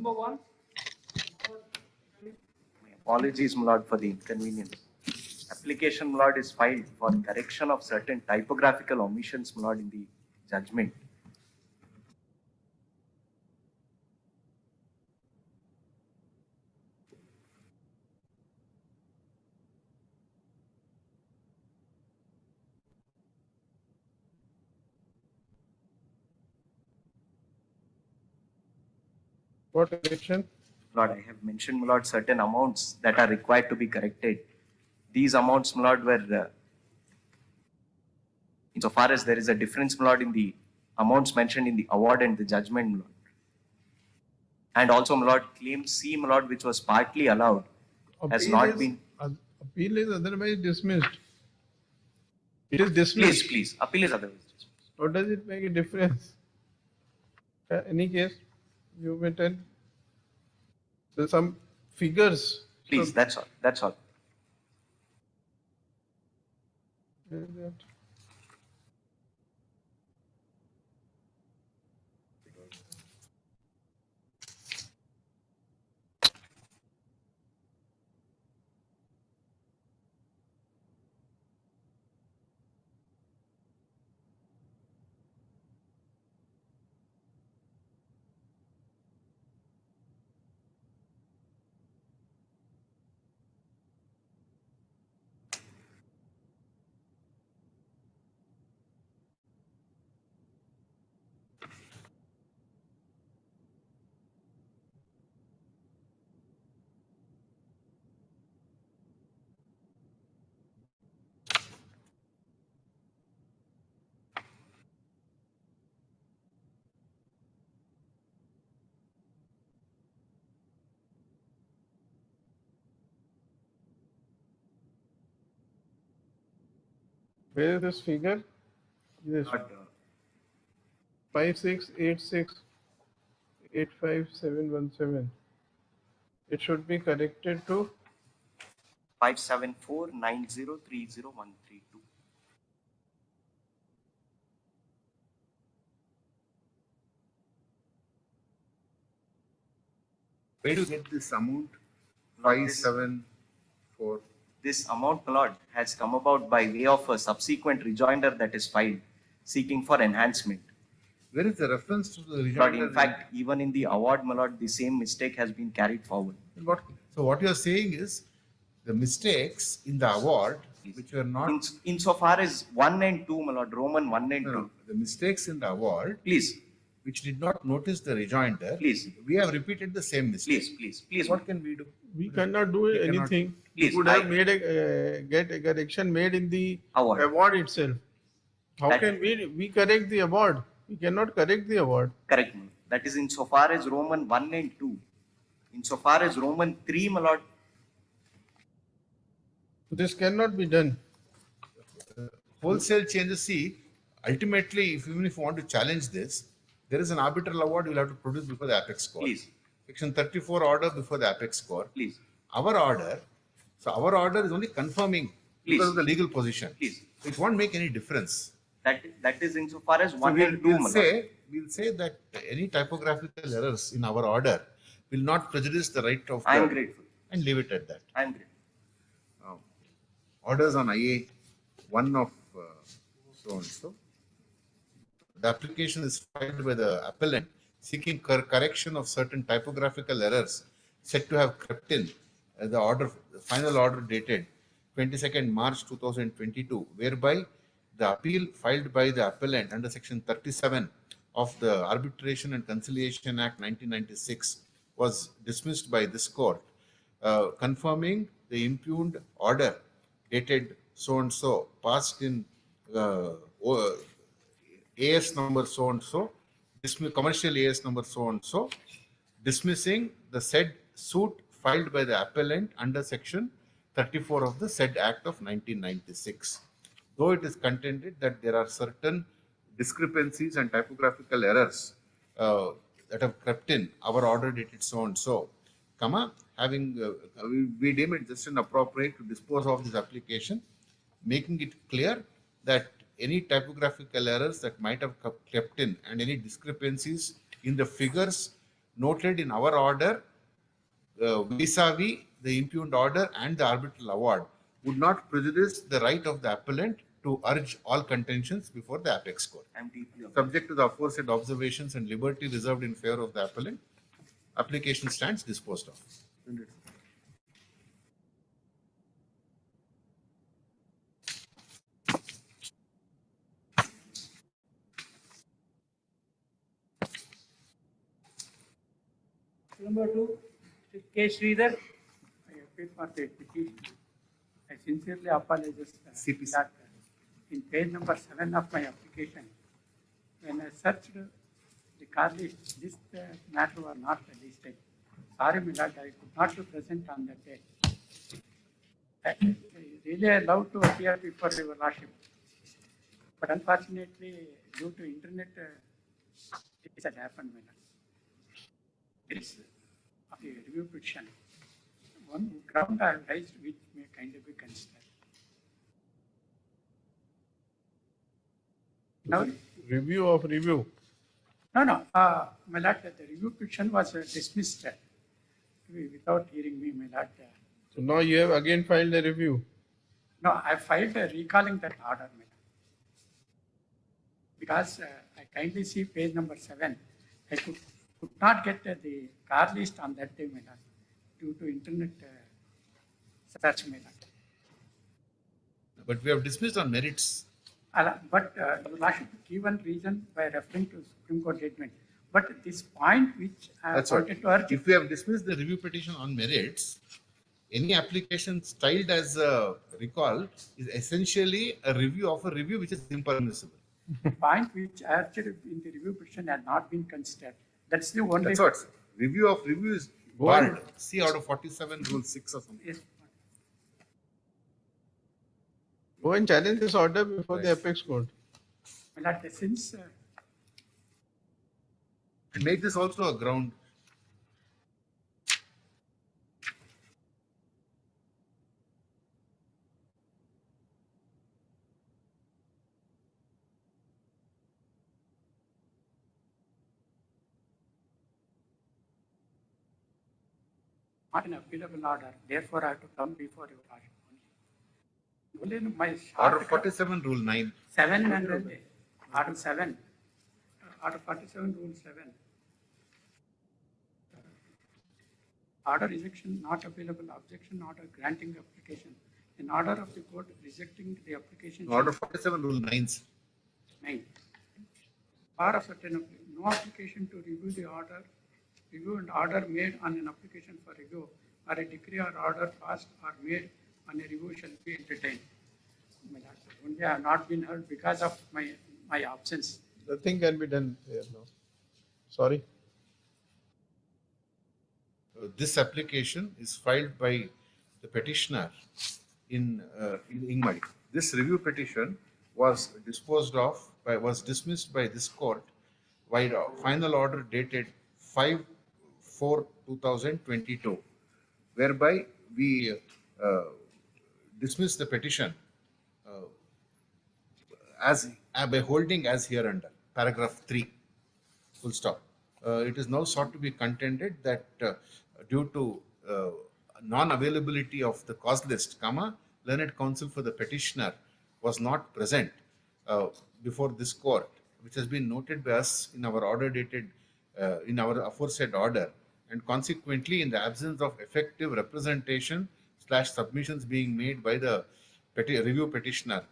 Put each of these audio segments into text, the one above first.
My apologies, my lord, for the inconvenience. Application, my lord, is filed for correction of certain typographical omissions, my lord, in the judgment. What correction? Lord, I have mentioned, my lord, certain amounts that are required to be corrected. These amounts, my lord, were, insofar as there is a difference, my lord, in the amounts mentioned in the award and the judgment, my lord. And also, my lord, claim C, my lord, which was partly allowed, has not been. Appeal is otherwise dismissed. It is dismissed. Please, appeal is otherwise dismissed. What does it make a difference? Any case, you may tell. There's some figures. Please, that's all. That's all. Where is that? Where is this figure? Yes. 568685717. It should be corrected to 57490303132. Where do you get this amount? 574. This amount, my lord, has come about by way of a subsequent rejoinder that is filed, seeking for enhancement. Where is the reference to the But rejoinder? in fact, even in the award, my lord, the same mistake has been carried forward. So what you are saying is the mistakes in the award, which were not. Insofar as 1 and 2, my lord, Roman 1 and 2. No, the mistakes in the award. Please. Which did not notice the rejoinder. Please. We have repeated the same mistake. Please. What can we do? We cannot do anything. Please, We would have made get a correction made in the award itself. How can we correct the award? We cannot correct the award. Correct, my lord. That is insofar as Roman 1 and 2. Insofar as Roman 3, my lord. This cannot be done. Wholesale changes. See, ultimately, even if you want to challenge this, there is an arbitral award you will have to produce before the apex court. Please. Section 34 order before the apex court. Please. Our order is only confirming because of the legal position. Please. It won't make any difference. That is insofar as 1 and 2. We'll say that any typographical errors in our order will not prejudice the right of. I am grateful. And leave it at that. I am grateful. Orders on IA 1 of so and so. The application is filed by the appellant seeking correction of certain typographical errors said to have crept in the final order dated 22nd March 2022, whereby the appeal filed by the appellant under section 37 of the Arbitration and Conciliation Act 1996 was dismissed by this court, confirming the impugned order dated so and so, passed in AS number so and so, commercial AS number so and so, dismissing the said suit filed by the appellant under section 34 of the said Act of 1996. Though it is contended that there are certain discrepancies and typographical errors that have crept in our order dated so and so, we deem it just inappropriate to dispose of this application, making it clear that any typographical errors that might have crept in and any discrepancies in the figures noted in our order vis-a-vis the impugned order and the arbitral award would not prejudice the right of the appellant to urge all contentions before the apex court. Subject to the aforesaid observations and liberty reserved in favor of the appellant, application stands disposed of. Number 2, K. Sridhar. I appeal for the petition. I sincerely apologize CPC. that in page number 7 of my application, when I searched the car list, this matter was not listed. Sorry, my lord, I could not be present on that day. I really love to appear before your lordship, but unfortunately, due to internet, this had happened, my lord. There is a review petition. One ground I have raised which may kind of be considered. Now, Review of review. no, my lord, the review petition was dismissed without hearing me, my lord. So now you have again filed a review. No, I filed recalling that order, my lord. Because I kindly see page number 7. I could not get the car list on that day, my lord, due to internet search, my lord. But we have dismissed on merits. But your lordship given reason by referring to Supreme Court judgment. But this point which I That's what. wanted to urge. If we have dismissed the review petition on merits, any application styled as a recall is essentially a review of a review which is impermissible. The point which I urged in the review petition had not been considered. That's the only. That's what. Review of review is barred. See out of 47 rule 6 or something. Yes. Go and challenge this order before the apex court. My lord, since And make this also a ground. not an appealable order, therefore I have to come before your lordship only. Only my Order short 47 rule 9. 7 and order 7. Order 47 rule 7. Order rejection not appealable, objection order granting application. An order of the court rejecting the application. Order 47 rule 9. 9. Bar of certain no application to review the order, review and order made on an application for review or a decree or order passed or made on a review shall be entertained. My lord, only I have not been heard because of my absence. Nothing can be done here now. Sorry. This application is filed by the petitioner in Ingmadi. This review petition was dismissed by this court by final order dated 5/4/2022, whereby we dismiss the petition as by holding as hereunder, paragraph 3, full stop. It is now sought to be contended that due to non-availability of the cause list, learned counsel for the petitioner was not present before this court, which has been noted by us in our order dated in our aforesaid order, and consequently in the absence of effective representation / submissions being made by the review petitioner,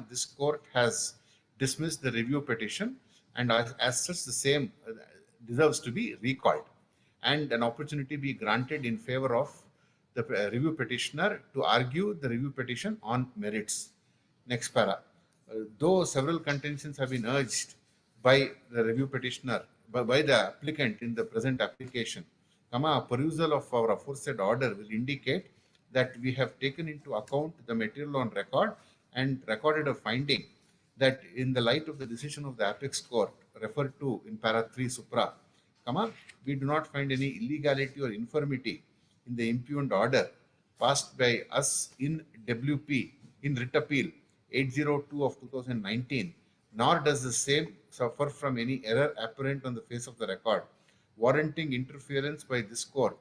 this court has dismissed the review petition, and as such the same deserves to be recalled and an opportunity be granted in favor of the review petitioner to argue the review petition on merits. Next para. Though several contentions have been urged by the review petitioner, by the applicant in the present application, a perusal of our aforesaid order will indicate that we have taken into account the material on record and recorded a finding that in the light of the decision of the apex court referred to in para 3 supra, we do not find any illegality or infirmity in the impugned order passed by us in WP in writ appeal 802 of 2019, nor does the same suffer from any error apparent on the face of the record. warranting interference by this court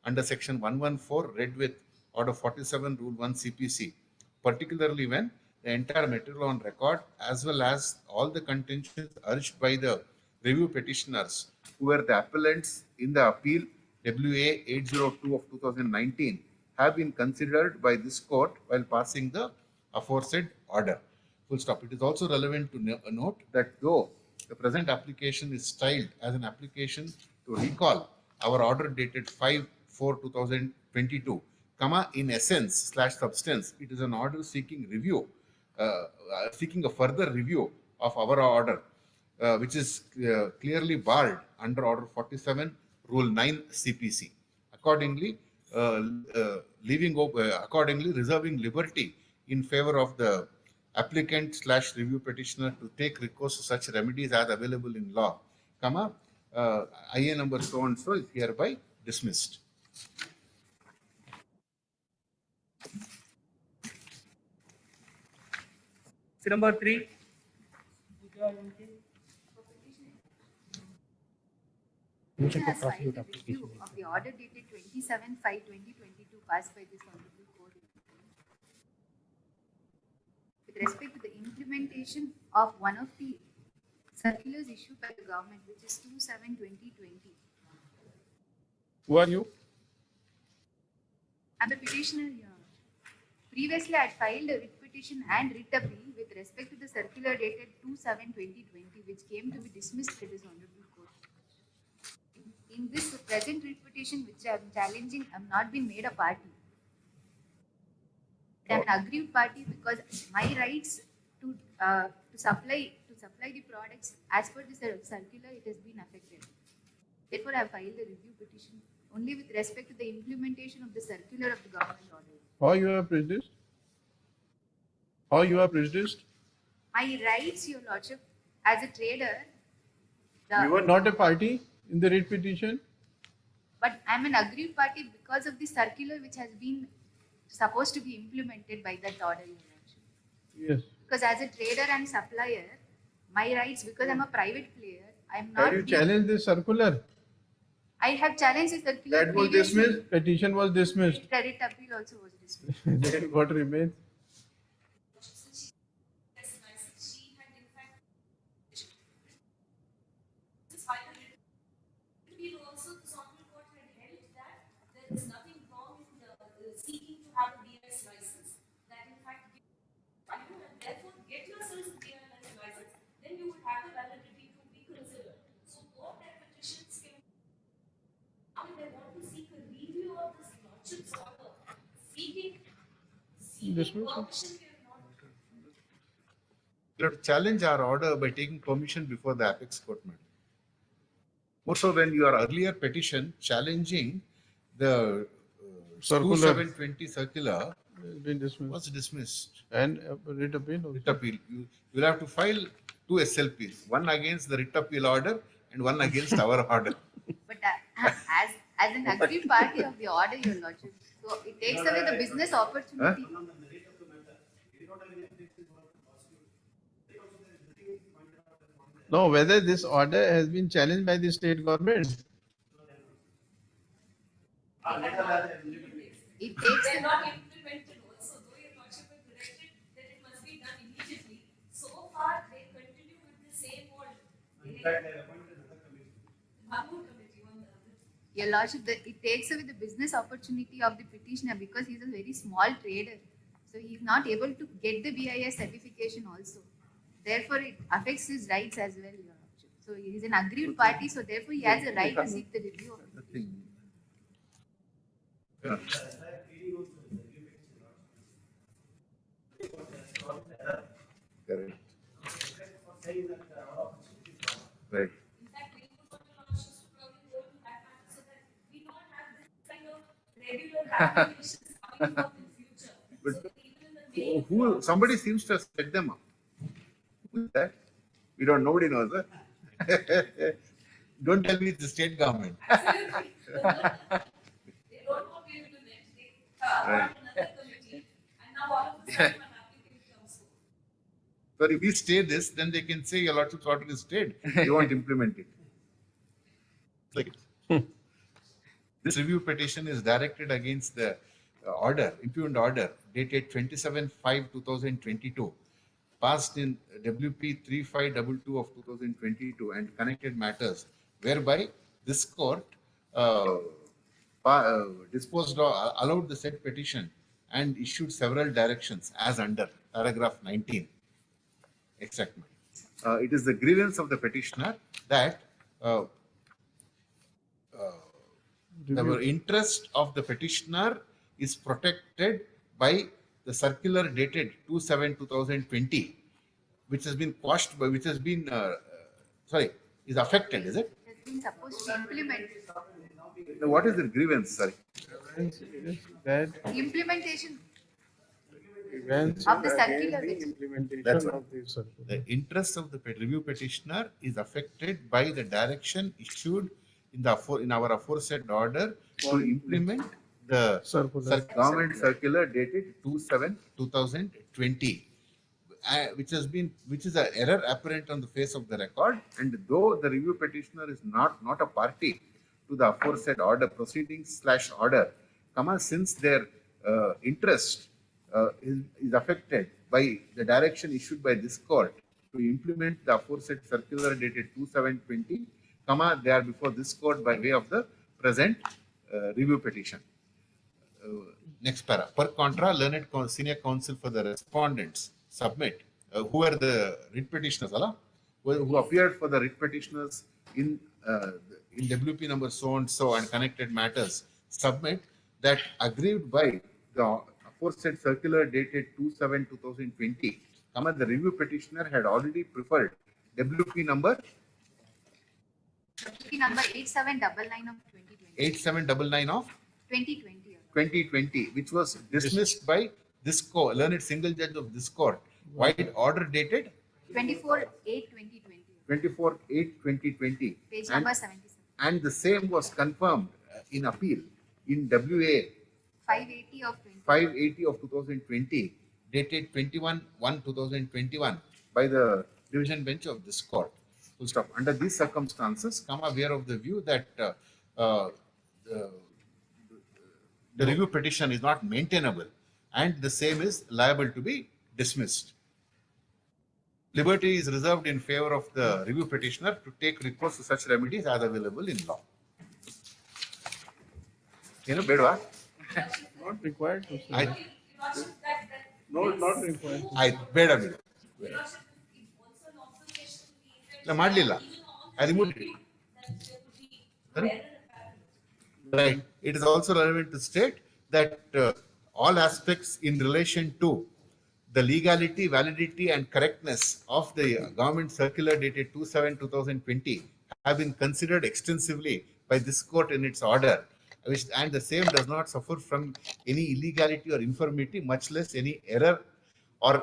under section 114 read with order 47 rule 1 CPC, particularly when the entire material on record as well as all the contentions urged by the review petitioners who were the appellants in the appeal WA 802 of 2019 have been considered by this court while passing the aforesaid order. Full stop. It is also relevant to note that though the present application is styled as an application to recall our order dated 5/4/2022, in essence / substance, it is an order seeking review, seeking a further review of our order, which is clearly barred under Order 47, Rule 9 CPC. Accordingly, accordingly reserving liberty in favor of the applicant / review petitioner to take recourse to such remedies as available in law, IA number so and so is hereby dismissed. Number 3. Petitioner has filed a review of the order dated 27/5/2022 passed by this honorable court with respect to the implementation of one of the circulars issued by the government, which is 27/2020. Who are you? And the petitioner here. Previously, I had filed a writ petition and writ appeal with respect to the circular dated 2/7/2020, which came to be dismissed by this honorable court. In this present writ petition, which I am challenging, I have not been made a party. I am an aggrieved party because my rights to supply the products as per the circular, it has been affected. Therefore, I have filed a review petition only with respect to the implementation of the circular of the government order. How you are prejudiced? How you are prejudiced? My rights, Your Lordship, as a trader. You are not a party in the writ petition? But I am an aggrieved party because of the circular which has been supposed to be implemented by that order, Your Lordship. Yes. Because as a trader and supplier, my rights, because I am a private player, I am not. Have you challenged this circular? I have challenged the circular. That was dismissed. Petition was dismissed. The writ appeal also was dismissed. Then what remains? Dismissed. You have to challenge our order by taking permission before the apex court, madam. More so when your earlier petition challenging the Circular. 2720 circular Been dismissed. was dismissed. And writ appeal also. Writ appeal. You will have to file 2 SLPs, one against the writ appeal order and one against our order. But as an aggrieved party of the order, Your Lordship, so it takes away the business opportunity. No, whether this order has been challenged by the state government. It takes They're not implemented also, though Your Lordship has directed that it must be done immediately. So far, they continue with the same old. One more committee, one other. Your Lordship, it takes away the business opportunity of the petitioner because he is a very small trader. So he is not able to get the BIS certification also. Therefore, it affects his rights as well, Your Lordship. So he is an aggrieved party, so therefore he has a right to seek the review of the petition. Correct. Right. In fact, we would want Your Lordship to probably go to that matter so that we don't have this kind of regular applications coming up in future. But So even in the main. who? Somebody seems to have set them up. Who is that? We don't. Nobody knows. Huh? Don't tell me it's the state government. Absolutely. They don't want to implement. They Right. want another committee. And now all of a sudden an applicant comes through. So if we stay this, then they can say your lordship's order is stayed. You won't implement it. Like This review petition is directed against the impugned order dated 27/5/2022, passed in WP 3522 of 2022 and connected matters, whereby this court allowed the said petition and issued several directions as under paragraph 19. Extract. It is the grievance of the petitioner that the interest of the petitioner is protected by the circular dated 2/7/2020, which has been quashed by, which has been, is affected, is it? Has been supposed to implement Now, what is the grievance, sorry? That implementation events of the against circular the which- implementation That's right. of the circular. The interest of the review petitioner is affected by the direction issued in our aforesaid order to implement the Circular. government circular dated 2/7/2020, which is an error apparent on the face of the record, and though the review petitioner is not a party to the aforesaid order proceedings/order, since their interest is affected by the direction issued by this court to implement the aforesaid circular dated 2/7/20, they are before this court by way of the present review petition. Next para. Per contra, learned senior counsel for the respondents submit, who are the writ petitioners, who appeared for the writ petitioners in WP number so and so and connected matters, submit that aggrieved by the aforesaid circular dated 2/7/2020, the review petitioner had already preferred WP number 8799 of 2020. 8799 of 2020. 2020, which was dismissed by this court, learned single judge of this court, while order dated 24/8/2020. 24/8/2020. Page number 77. And the same was confirmed in appeal in WA 580 of 2020. 580 of 2020, dated 21/1/2021 by the division bench of this court. Full stop. Under these circumstances, we are of the view that the review petition is not maintainable and the same is liable to be dismissed. Liberty is reserved in favor of the review petitioner to take recourse to such remedies as available in law. Bedwa? Not required to say I- that. No, not required. to I say. ಬೇಡ ಬಿಡು. ಇಲ್ಲ ಮಾಡಲಿಲ್ಲ. I removed it. Right. It is also relevant to state that all aspects in relation to the legality, validity, and correctness of the government circular dated 2/7/2020 have been considered extensively by this court in its order, and the same does not suffer from any illegality or infirmity, much less any error or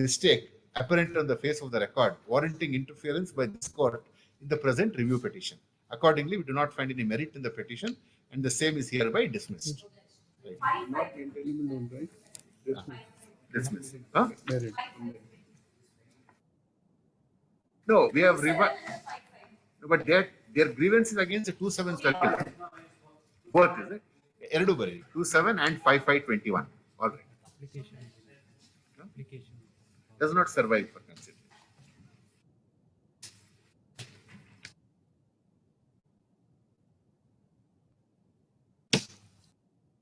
mistake apparent on the face of the record, warranting interference by this court in the present review petition. Accordingly, we do not find any merit in the petition, and the same is hereby dismissed. Right. Not maintainable, on, right? Dismissed. Huh? Merit. No, we have but their grievance is against the 2/7 circular. Both, is it? Eradu bari 2/7 and 5/5/21. All right. Does not survive for consideration.